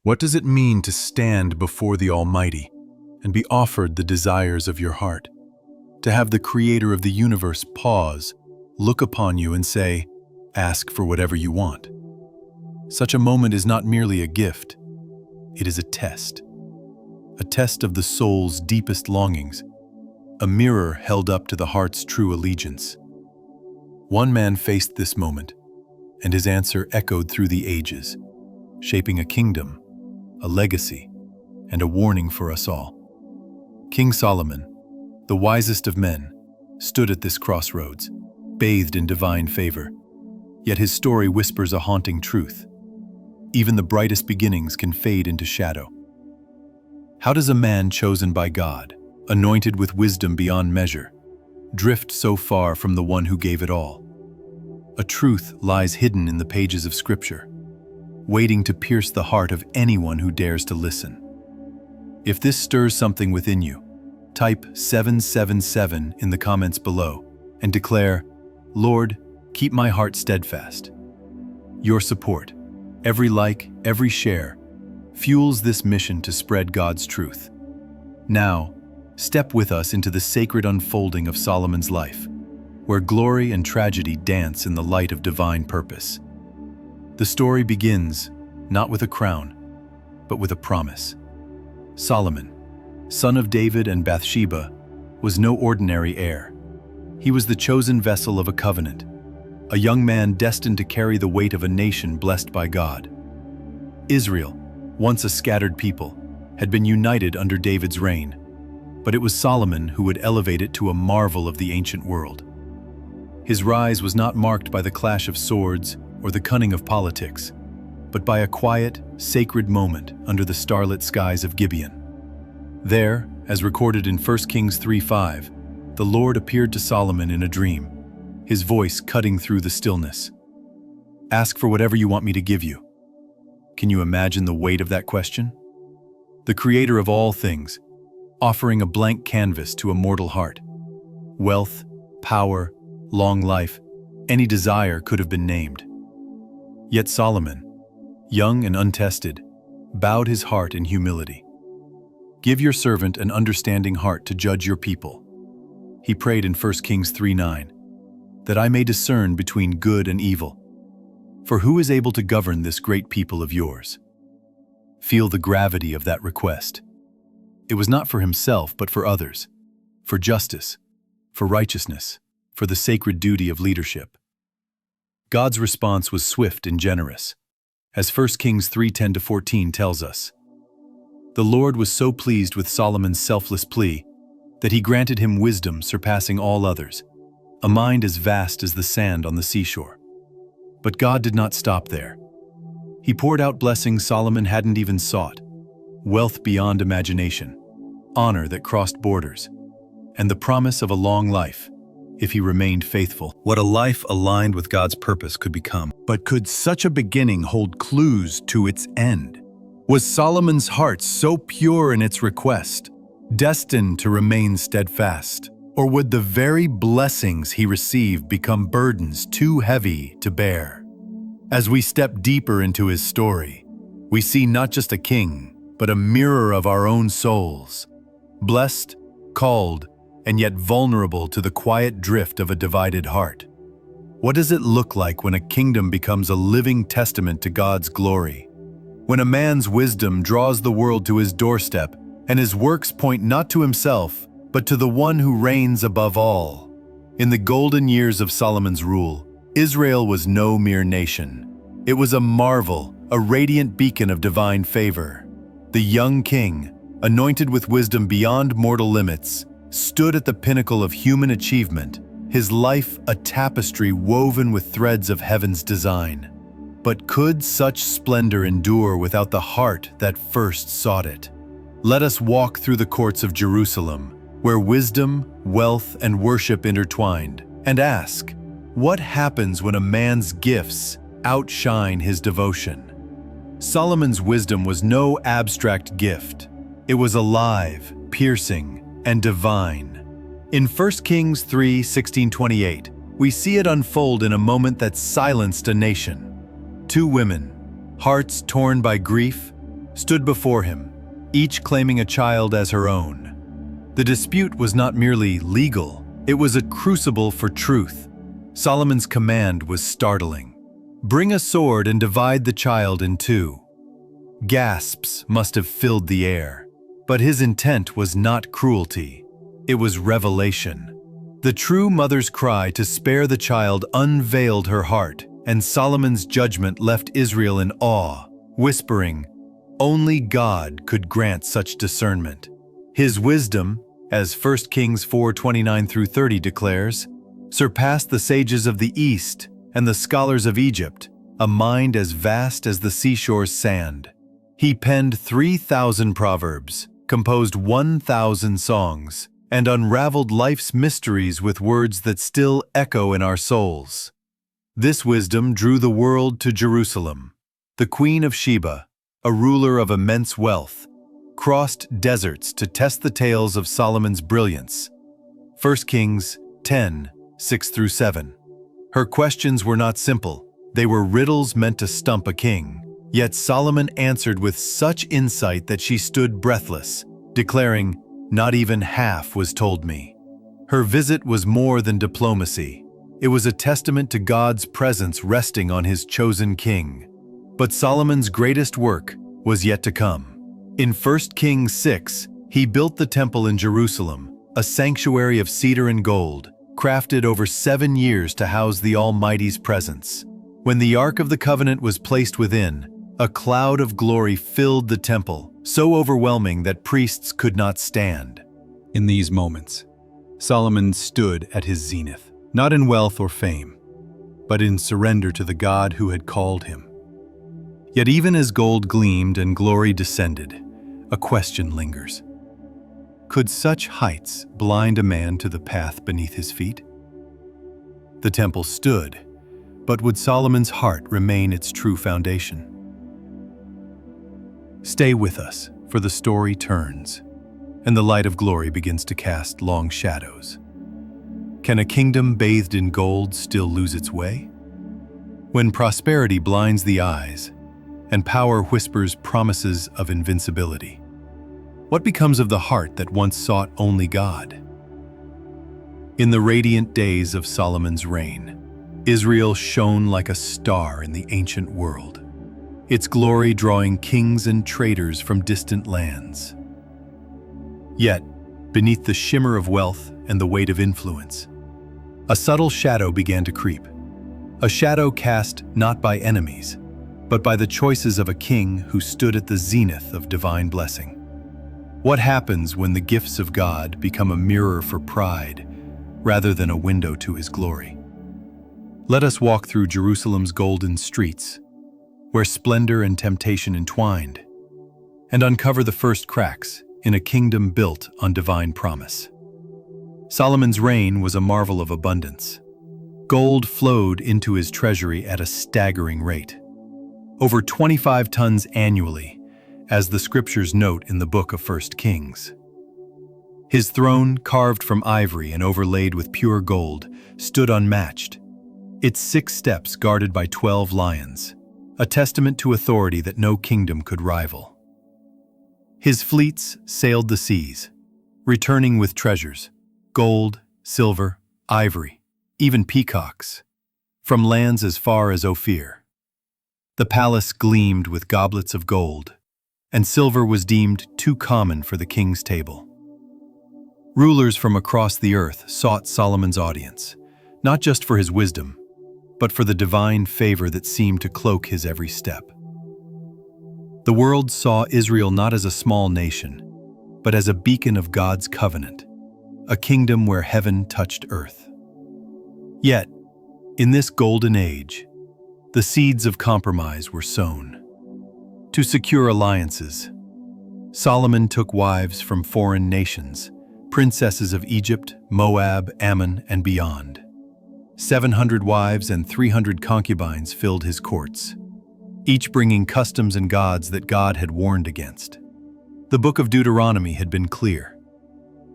What does it mean to stand before the Almighty and be offered the desires of your heart? To have the Creator of the universe pause, look upon you and say, "Ask for whatever you want." Such a moment is not merely a gift, it is a test of the soul's deepest longings, a mirror held up to the heart's true allegiance. One man faced this moment, and his answer echoed through the ages, shaping a kingdom, a legacy, and a warning for us all. King Solomon, the wisest of men, stood at this crossroads, bathed in divine favor. Yet his story whispers a haunting truth. Even the brightest beginnings can fade into shadow. How does a man chosen by God, anointed with wisdom beyond measure, drift so far from the one who gave it all? A truth lies hidden in the pages of Scripture, waiting to pierce the heart of anyone who dares to listen. If this stirs something within you, type 777 in the comments below and declare, "Lord, keep my heart steadfast." Your support, every like, every share, fuels this mission to spread God's truth. Now, step with us into the sacred unfolding of Solomon's life, where glory and tragedy dance in the light of divine purpose. The story begins not with a crown, but with a promise. Solomon, son of David and Bathsheba, was no ordinary heir. He was the chosen vessel of a covenant, a young man destined to carry the weight of a nation blessed by God. Israel, once a scattered people, had been united under David's reign, but it was Solomon who would elevate it to a marvel of the ancient world. His rise was not marked by the clash of swords or the cunning of politics, but by a quiet, sacred moment under the starlit skies of Gibeon. There, as recorded in 1 Kings 3:5, the Lord appeared to Solomon in a dream, his voice cutting through the stillness. "Ask for whatever you want me to give you." Can you imagine the weight of that question? The Creator of all things, offering a blank canvas to a mortal heart. Wealth, power, long life, any desire could have been named. Yet Solomon, young and untested, bowed his heart in humility. "Give your servant an understanding heart to judge your people," he prayed in 1 Kings 3:9, "that I may discern between good and evil. For who is able to govern this great people of yours?" Feel the gravity of that request. It was not for himself, but for others, for justice, for righteousness, for the sacred duty of leadership. God's response was swift and generous, as 1 Kings 3:10-14 tells us. The Lord was so pleased with Solomon's selfless plea that he granted him wisdom surpassing all others, a mind as vast as the sand on the seashore. But God did not stop there. He poured out blessings Solomon hadn't even sought, wealth beyond imagination, honor that crossed borders, and the promise of a long life, if he remained faithful. What a life aligned with God's purpose could become. But could such a beginning hold clues to its end? Was Solomon's heart so pure in its request, destined to remain steadfast? Or would the very blessings he received become burdens too heavy to bear? As we step deeper into his story, we see not just a king, but a mirror of our own souls, blessed, called, and yet vulnerable to the quiet drift of a divided heart. What does it look like when a kingdom becomes a living testament to God's glory? When a man's wisdom draws the world to his doorstep, and his works point not to himself, but to the one who reigns above all. In the golden years of Solomon's rule, Israel was no mere nation. It was a marvel, a radiant beacon of divine favor. The young king, anointed with wisdom beyond mortal limits, stood at the pinnacle of human achievement, his life a tapestry woven with threads of heaven's design. But could such splendor endure without the heart that first sought it? Let us walk through the courts of Jerusalem, where wisdom, wealth, and worship intertwined, and ask, what happens when a man's gifts outshine his devotion? Solomon's wisdom was no abstract gift. It was alive, piercing, and divine. In 1 Kings 3:16-28, we see it unfold in a moment that silenced a nation. Two women, hearts torn by grief, stood before him, each claiming a child as her own. The dispute was not merely legal, it was a crucible for truth. Solomon's command was startling. "Bring a sword and divide the child in two." Gasps must have filled the air, but his intent was not cruelty, it was revelation. The true mother's cry to spare the child unveiled her heart, and Solomon's judgment left Israel in awe, whispering, "Only God could grant such discernment." His wisdom, as 1 Kings 4:29-30 declares, surpassed the sages of the East and the scholars of Egypt, a mind as vast as the seashore's sand. He penned 3,000 proverbs, composed 1,000 songs, and unraveled life's mysteries with words that still echo in our souls. This wisdom drew the world to Jerusalem. The Queen of Sheba, a ruler of immense wealth, crossed deserts to test the tales of Solomon's brilliance. 1 Kings 10:6-7. Her questions were not simple, they were riddles meant to stump a king. Yet Solomon answered with such insight that she stood breathless, declaring, "Not even half was told me." Her visit was more than diplomacy. It was a testament to God's presence resting on his chosen king. But Solomon's greatest work was yet to come. In 1 Kings 6, he built the temple in Jerusalem, a sanctuary of cedar and gold, crafted over 7 years to house the Almighty's presence. When the Ark of the Covenant was placed within, a cloud of glory filled the temple, so overwhelming that priests could not stand. In these moments, Solomon stood at his zenith, not in wealth or fame, but in surrender to the God who had called him. Yet even as gold gleamed and glory descended, a question lingers. Could such heights blind a man to the path beneath his feet? The temple stood, but would Solomon's heart remain its true foundation? Stay with us, for the story turns, and the light of glory begins to cast long shadows. Can a kingdom bathed in gold still lose its way? When prosperity blinds the eyes, and power whispers promises of invincibility, what becomes of the heart that once sought only God? In the radiant days of Solomon's reign, Israel shone like a star in the ancient world, its glory drawing kings and traders from distant lands. Yet, beneath the shimmer of wealth and the weight of influence, a subtle shadow began to creep. A shadow cast not by enemies, but by the choices of a king who stood at the zenith of divine blessing. What happens when the gifts of God become a mirror for pride rather than a window to his glory? Let us walk through Jerusalem's golden streets, where splendor and temptation entwined, and uncover the first cracks in a kingdom built on divine promise. Solomon's reign was a marvel of abundance. Gold flowed into his treasury at a staggering rate, over 25 tons annually, as the scriptures note in the book of 1 Kings. His throne, carved from ivory and overlaid with pure gold, stood unmatched, its 6 steps guarded by 12 lions, a testament to authority that no kingdom could rival. His fleets sailed the seas, returning with treasures, gold, silver, ivory, even peacocks, from lands as far as Ophir. The palace gleamed with goblets of gold, and silver was deemed too common for the king's table. Rulers from across the earth sought Solomon's audience, not just for his wisdom, but for the divine favor that seemed to cloak his every step. The world saw Israel not as a small nation, but as a beacon of God's covenant, a kingdom where heaven touched earth. Yet, in this golden age, the seeds of compromise were sown. To secure alliances, Solomon took wives from foreign nations, princesses of Egypt, Moab, Ammon, and beyond. 700 wives and 300 concubines filled his courts, each bringing customs and gods that God had warned against. The book of Deuteronomy had been clear.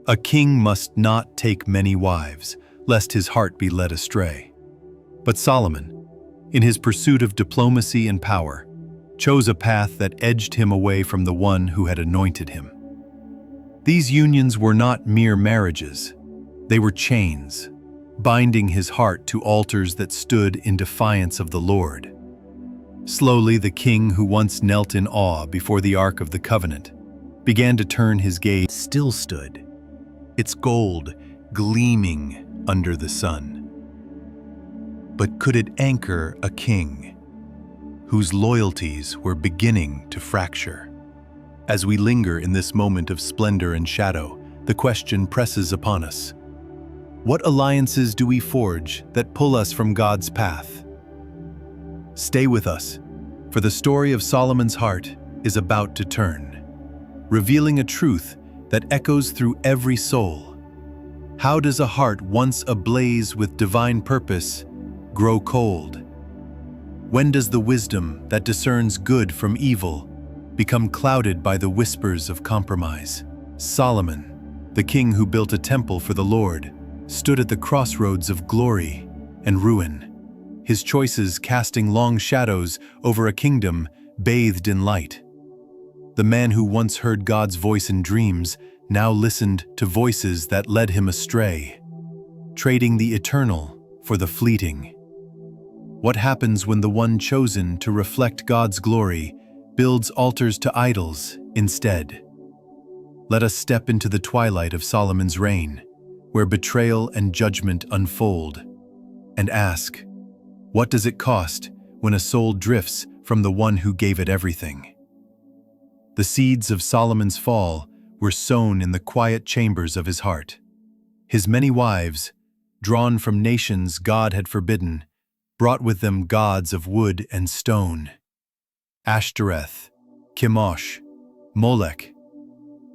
A king must not take many wives, lest his heart be led astray. But Solomon, in his pursuit of diplomacy and power, chose a path that edged him away from the one who had anointed him. These unions were not mere marriages. They were chains, binding his heart to altars that stood in defiance of the Lord. Slowly, the king who once knelt in awe before the Ark of the Covenant began to turn his gaze. Still stood, its gold gleaming under the sun. But could it anchor a king whose loyalties were beginning to fracture? As we linger in this moment of splendor and shadow, the question presses upon us. What alliances do we forge that pull us from God's path? Stay with us, for the story of Solomon's heart is about to turn, revealing a truth that echoes through every soul. How does a heart once ablaze with divine purpose grow cold? When does the wisdom that discerns good from evil become clouded by the whispers of compromise? Solomon, the king who built a temple for the Lord, stood at the crossroads of glory and ruin, his choices casting long shadows over a kingdom bathed in light. The man who once heard God's voice in dreams now listened to voices that led him astray, trading the eternal for the fleeting. What happens when the one chosen to reflect God's glory builds altars to idols instead? Let us step into the twilight of Solomon's reign, where betrayal and judgment unfold, and ask, what does it cost when a soul drifts from the one who gave it everything? The seeds of Solomon's fall were sown in the quiet chambers of his heart. His many wives, drawn from nations God had forbidden, brought with them gods of wood and stone. Ashtoreth, Chemosh, Molech,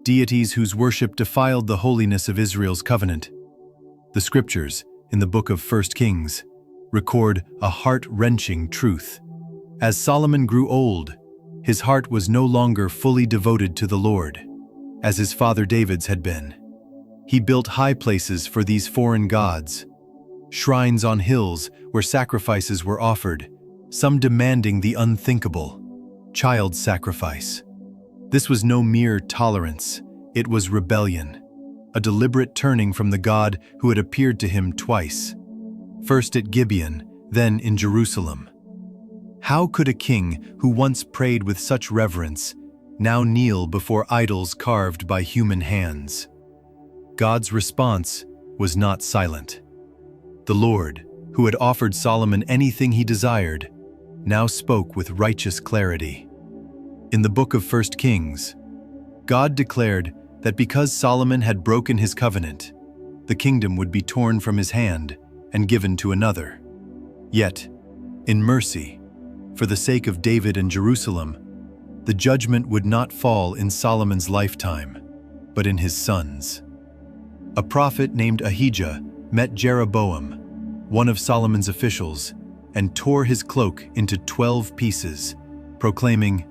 deities whose worship defiled the holiness of Israel's covenant. The scriptures, in the book of 1 Kings, record a heart-wrenching truth. As Solomon grew old, his heart was no longer fully devoted to the Lord, as his father David's had been. He built high places for these foreign gods, shrines on hills where sacrifices were offered, some demanding the unthinkable, child sacrifice. This was no mere tolerance, it was rebellion, a deliberate turning from the God who had appeared to him twice, first at Gibeon, then in Jerusalem. How could a king who once prayed with such reverence now kneel before idols carved by human hands? God's response was not silent. The Lord, who had offered Solomon anything he desired, now spoke with righteous clarity. In the book of 1 Kings, God declared that because Solomon had broken his covenant, the kingdom would be torn from his hand and given to another. Yet, in mercy, for the sake of David and Jerusalem, the judgment would not fall in Solomon's lifetime, but in his son's. A prophet named Ahijah met Jeroboam, one of Solomon's officials, and tore his cloak into 12 pieces, proclaiming,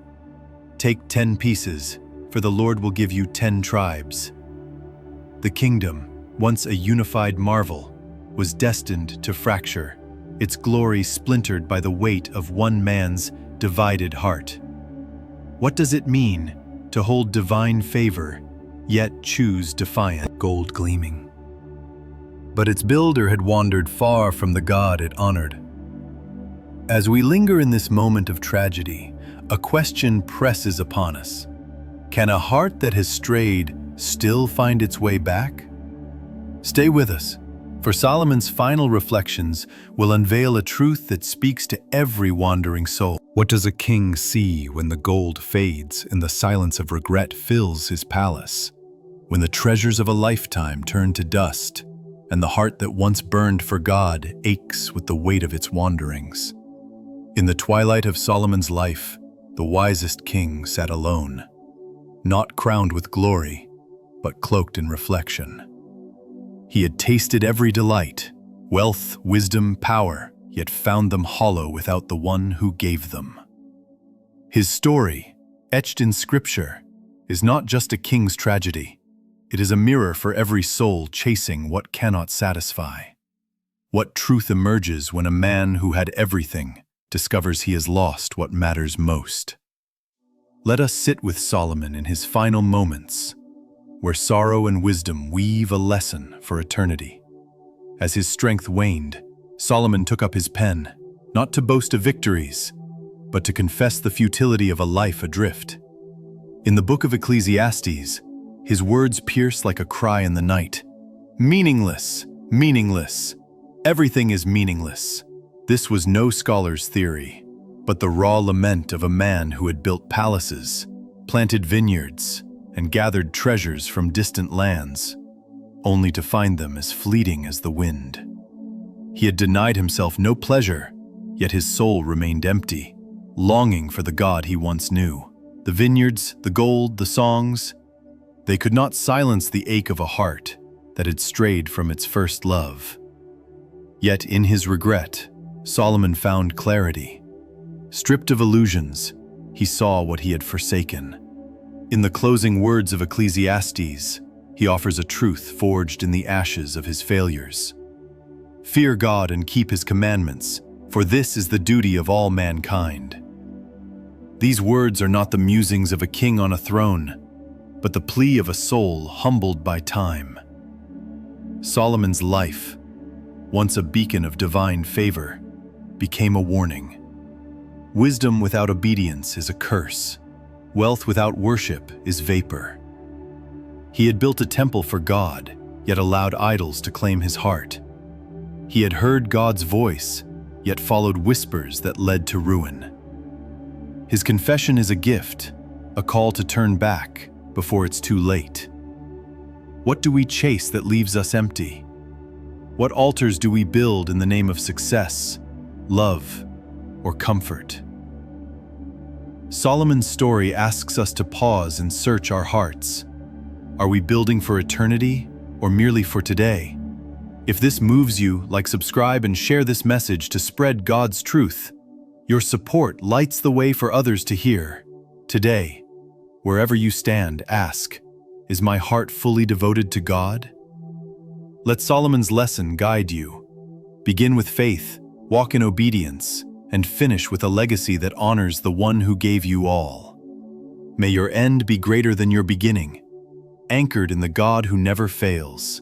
"Take 10 pieces, for the Lord will give you 10 tribes." The kingdom, once a unified marvel, was destined to fracture, its glory splintered by the weight of one man's divided heart. What does it mean to hold divine favor, yet choose defiance? Gold gleaming. But its builder had wandered far from the God it honored. As we linger in this moment of tragedy, a question presses upon us. Can a heart that has strayed still find its way back? Stay with us, for Solomon's final reflections will unveil a truth that speaks to every wandering soul. What does a king see when the gold fades and the silence of regret fills his palace? When the treasures of a lifetime turn to dust, and the heart that once burned for God aches with the weight of its wanderings? In the twilight of Solomon's life, the wisest king sat alone, not crowned with glory, but cloaked in reflection. He had tasted every delight, wealth, wisdom, power, yet found them hollow without the one who gave them. His story, etched in scripture, is not just a king's tragedy. It is a mirror for every soul chasing what cannot satisfy. What truth emerges when a man who had everything discovers he has lost what matters most? Let us sit with Solomon in his final moments, where sorrow and wisdom weave a lesson for eternity. As his strength waned, Solomon took up his pen, not to boast of victories, but to confess the futility of a life adrift. In the book of Ecclesiastes, his words pierce like a cry in the night. Meaningless, meaningless. Everything is meaningless. This was no scholar's theory, but the raw lament of a man who had built palaces, planted vineyards, and gathered treasures from distant lands, only to find them as fleeting as the wind. He had denied himself no pleasure, yet his soul remained empty, longing for the God he once knew. The vineyards, the gold, the songs, they could not silence the ache of a heart that had strayed from its first love. Yet in his regret, Solomon found clarity. Stripped of illusions, he saw what he had forsaken. In the closing words of Ecclesiastes, he offers a truth forged in the ashes of his failures. Fear God and keep his commandments, for this is the duty of all mankind. These words are not the musings of a king on a throne, but the plea of a soul humbled by time. Solomon's life, once a beacon of divine favor, became a warning. Wisdom without obedience is a curse. Wealth without worship is vapor. He had built a temple for God, yet allowed idols to claim his heart. He had heard God's voice, yet followed whispers that led to ruin. His confession is a gift, a call to turn back before it's too late. What do we chase that leaves us empty? What altars do we build in the name of success, love, or comfort? Solomon's story asks us to pause and search our hearts. Are we building for eternity or merely for today? If this moves you, like, subscribe, and share this message to spread God's truth. Your support lights the way for others to hear. Today, wherever you stand, ask, is my heart fully devoted to God? Let Solomon's lesson guide you. Begin with faith, walk in obedience, and finish with a legacy that honors the one who gave you all. May your end be greater than your beginning, anchored in the God who never fails.